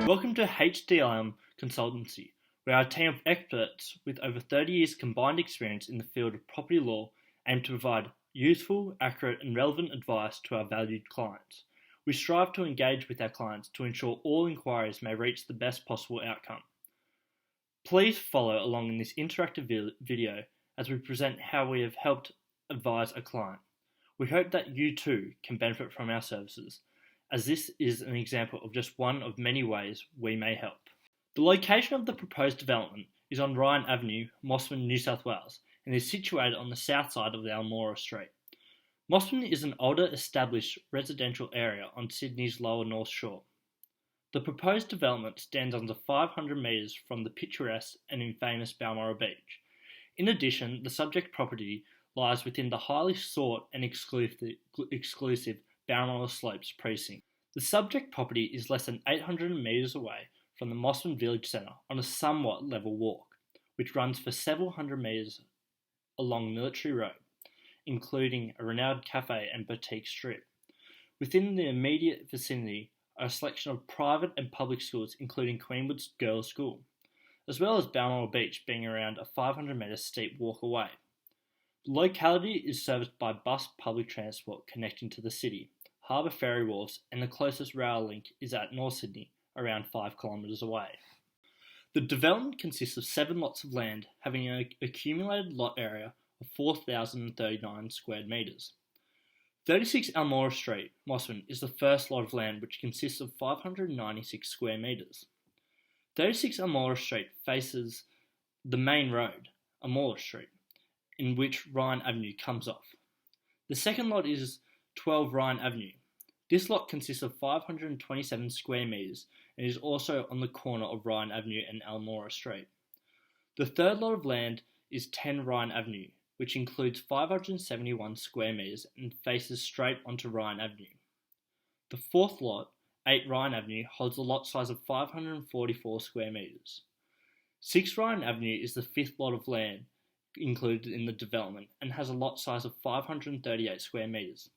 Welcome to HDIM Consultancy, where our team of experts with over 30 years combined experience in the field of property law aim to provide useful, accurate and relevant advice to our valued clients. We strive to engage with our clients to ensure all inquiries may reach the best possible outcome. Please follow along in this interactive video as we present how we have helped advise a client. We hope that you too can benefit from our services, as this is an example of just one of many ways we may help. The location of the proposed development is on Ryan Avenue, Mosman, New South Wales, and is situated on the south side of the Almora Street. Mosman is an older established residential area on Sydney's lower North Shore. The proposed development stands under 500 metres from the picturesque and infamous Balmoral Beach. In addition, the subject property lies within the highly sought and exclusive Balmoral Slopes precinct. The subject property is less than 800 metres away from the Mosman Village Centre on a somewhat level walk, which runs for several hundred metres along Military Road, including a renowned cafe and boutique strip. Within the immediate vicinity are a selection of private and public schools, including Queenwood's Girls' School, as well as Balmoral Beach being around a 500 metre steep walk away. The locality is serviced by bus public transport connecting to the city, Harbour Ferry Wharves, and the closest rail link is at North Sydney, around 5 kilometres away. The development consists of 7 lots of land having an accumulated lot area of 4,039 square metres. 36 Almora Street, Mosman, is the first lot of land which consists of 596 square metres. 36 Almora Street faces the main road, Almora Street, in which Ryan Avenue comes off. The second lot is 12 Ryan Avenue. This lot consists of 527 square metres and is also on the corner of Ryan Avenue and Almora Street. The third lot of land is 10 Ryan Avenue, which includes 571 square metres and faces straight onto Ryan Avenue. The fourth lot, 8 Ryan Avenue, holds a lot size of 544 square metres. 6 Ryan Avenue is the fifth lot of land included in the development and has a lot size of 538 square metres.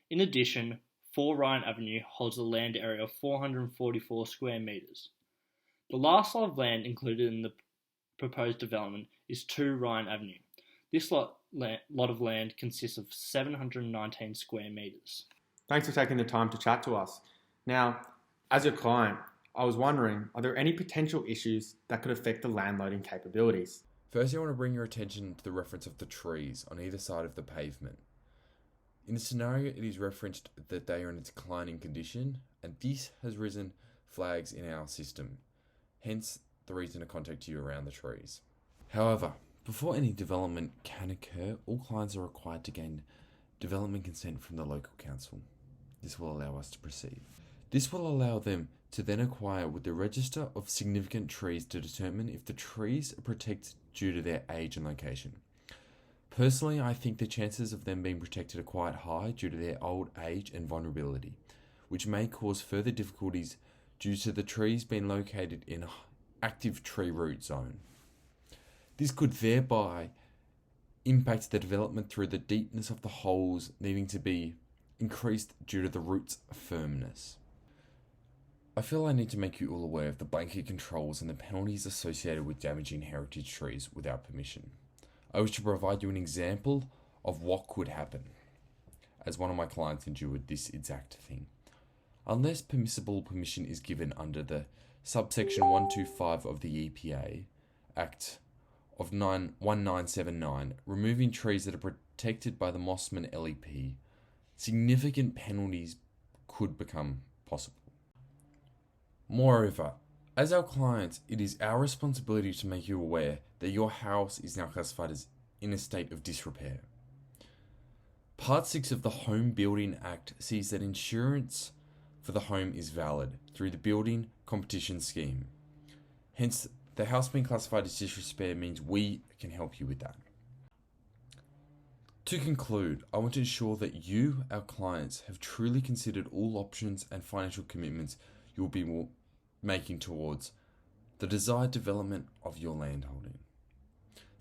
In addition, 4 Ryan Avenue holds a land area of 444 square metres. The last lot of land included in the proposed development is 2 Ryan Avenue. This lot of land consists of 719 square metres. Thanks for taking the time to chat to us. Now, as your client, I was wondering, are there any potential issues that could affect the land loading capabilities? First, I want to bring your attention to the reference of the trees on either side of the pavement. In the scenario, it is referenced that they are in a declining condition, and this has risen flags in our system, hence the reason to contact you around the trees. However, before any development can occur, all clients are required to gain development consent from the local council. This will allow us to proceed. This will allow them to then acquire with the Register of Significant Trees to determine if the trees are protected due to their age and location. Personally, I think the chances of them being protected are quite high due to their old age and vulnerability, which may cause further difficulties due to the trees being located in an active tree root zone. This could thereby impact the development through the deepness of the holes needing to be increased due to the roots' firmness. I feel I need to make you all aware of the blanket controls and the penalties associated with damaging heritage trees without permission. I wish to provide you an example of what could happen, as one of my clients endured this exact thing. Unless permissible permission is given under the subsection 125 of the EPA Act of 1979, removing trees that are protected by the Mosman LEP, significant penalties could become possible. Moreover, as our clients, it is our responsibility to make you aware that your house is now classified as in a state of disrepair. Part 6 of the Home Building Act sees that insurance for the home is valid through the Building Competition Scheme. Hence, the house being classified as disrepair means we can help you with that. To conclude, I want to ensure that you, our clients, have truly considered all options and financial commitments you will be making towards the desired development of your landholding.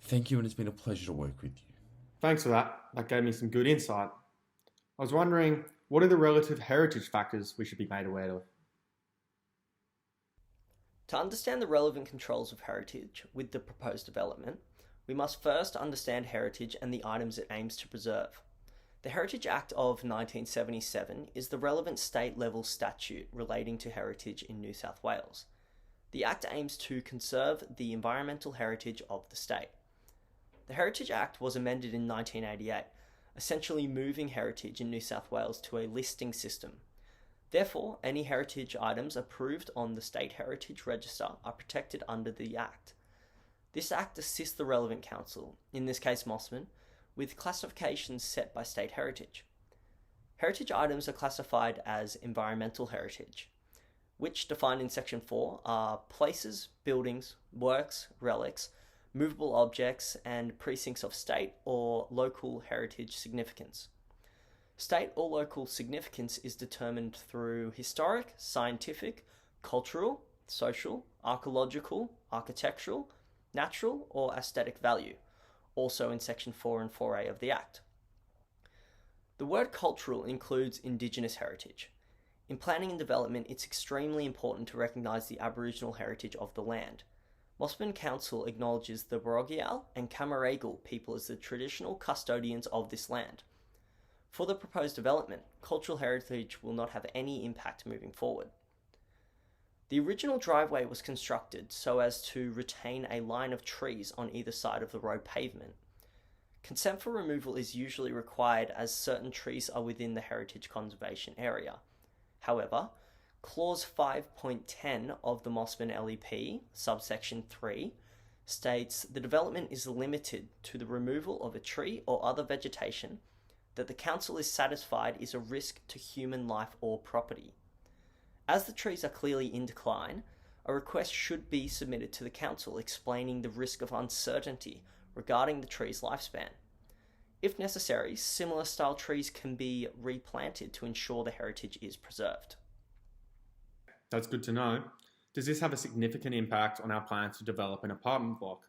Thank you, and it's been a pleasure to work with you. Thanks for that. That gave me some good insight. I was wondering, what are the relative heritage factors we should be made aware of? To understand the relevant controls of heritage with the proposed development, we must first understand heritage and the items it aims to preserve. The Heritage Act of 1977 is the relevant state-level statute relating to heritage in New South Wales. The Act aims to conserve the environmental heritage of the state. The Heritage Act was amended in 1988, essentially moving heritage in New South Wales to a listing system. Therefore, any heritage items approved on the State Heritage Register are protected under the Act. This Act assists the relevant council, in this case Mosman, with classifications set by state heritage. Heritage items are classified as environmental heritage, which, defined in Section 4, are places, buildings, works, relics, movable objects, and precincts of state or local heritage significance. State or local significance is determined through historic, scientific, cultural, social, archaeological, architectural, natural, or aesthetic value, also in Section 4 and 4A of the Act. The word cultural includes Indigenous heritage. In planning and development, it's extremely important to recognise the Aboriginal heritage of the land. Mosman Council acknowledges the Barogial and Camaragal people as the traditional custodians of this land. For the proposed development, cultural heritage will not have any impact moving forward. The original driveway was constructed so as to retain a line of trees on either side of the road pavement. Consent for removal is usually required as certain trees are within the heritage conservation area. However, Clause 5.10 of the Mosman LEP, subsection 3, states the development is limited to the removal of a tree or other vegetation that the council is satisfied is a risk to human life or property. As the trees are clearly in decline, a request should be submitted to the council explaining the risk of uncertainty regarding the tree's lifespan. If necessary, similar style trees can be replanted to ensure the heritage is preserved. That's good to know. Does this have a significant impact on our plans to develop an apartment block?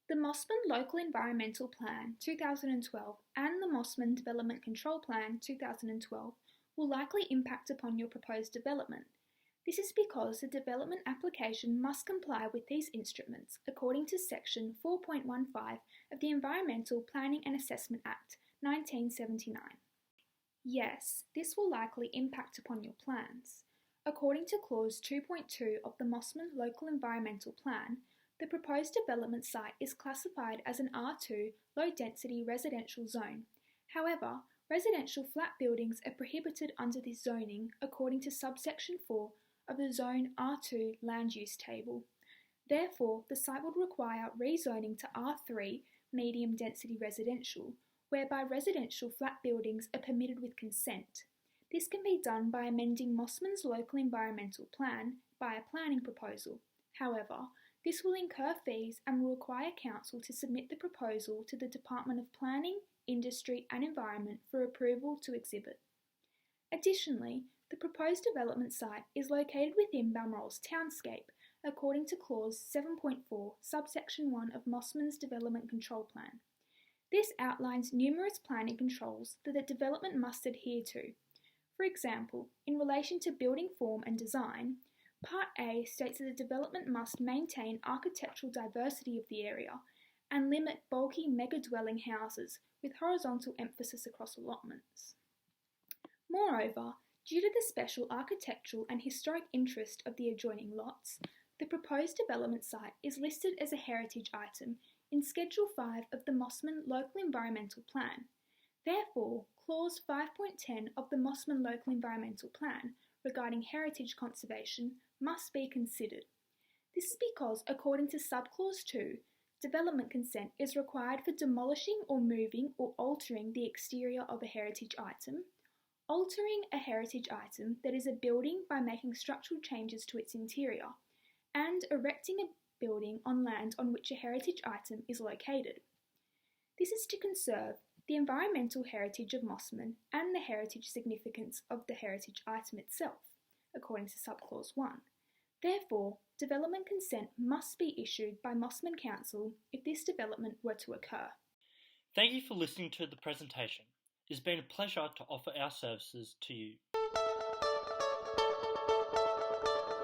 The Mosman Local Environmental Plan 2012 and the Mosman Development Control Plan 2012 will likely impact upon your proposed development. This is because the development application must comply with these instruments according to Section 4.15 of the Environmental Planning and Assessment Act 1979. Yes, this will likely impact upon your plans. According to Clause 2.2 of the Mosman Local Environmental Plan, the proposed development site is classified as an R2 low-density residential zone. However, residential flat buildings are prohibited under this zoning according to subsection 4 of the Zone R2 land use table. Therefore, the site would require rezoning to R3 medium density residential, whereby residential flat buildings are permitted with consent. This can be done by amending Mosman's local environmental plan by a planning proposal. However, this will incur fees and will require council to submit the proposal to the Department of Planning, Industry and Environment for approval to exhibit. Additionally, the proposed development site is located within Balmoral's townscape according to Clause 7.4, subsection 1 of Mosman's Development Control Plan. This outlines numerous planning controls that the development must adhere to. For example, in relation to building form and design, Part A states that the development must maintain architectural diversity of the area and limit bulky mega-dwelling houses with horizontal emphasis across allotments. Moreover, due to the special architectural and historic interest of the adjoining lots, the proposed development site is listed as a heritage item in Schedule 5 of the Mosman Local Environmental Plan. Therefore, Clause 5.10 of the Mosman Local Environmental Plan regarding heritage conservation must be considered. This is because, according to Subclause 2, development consent is required for demolishing or moving or altering the exterior of a heritage item, altering a heritage item that is a building by making structural changes to its interior, and erecting a building on land on which a heritage item is located. This is to conserve the environmental heritage of Mosman and the heritage significance of the heritage item itself, according to Subclause 1. Therefore, development consent must be issued by Mosman Council if this development were to occur. Thank you for listening to the presentation. It's been a pleasure to offer our services to you.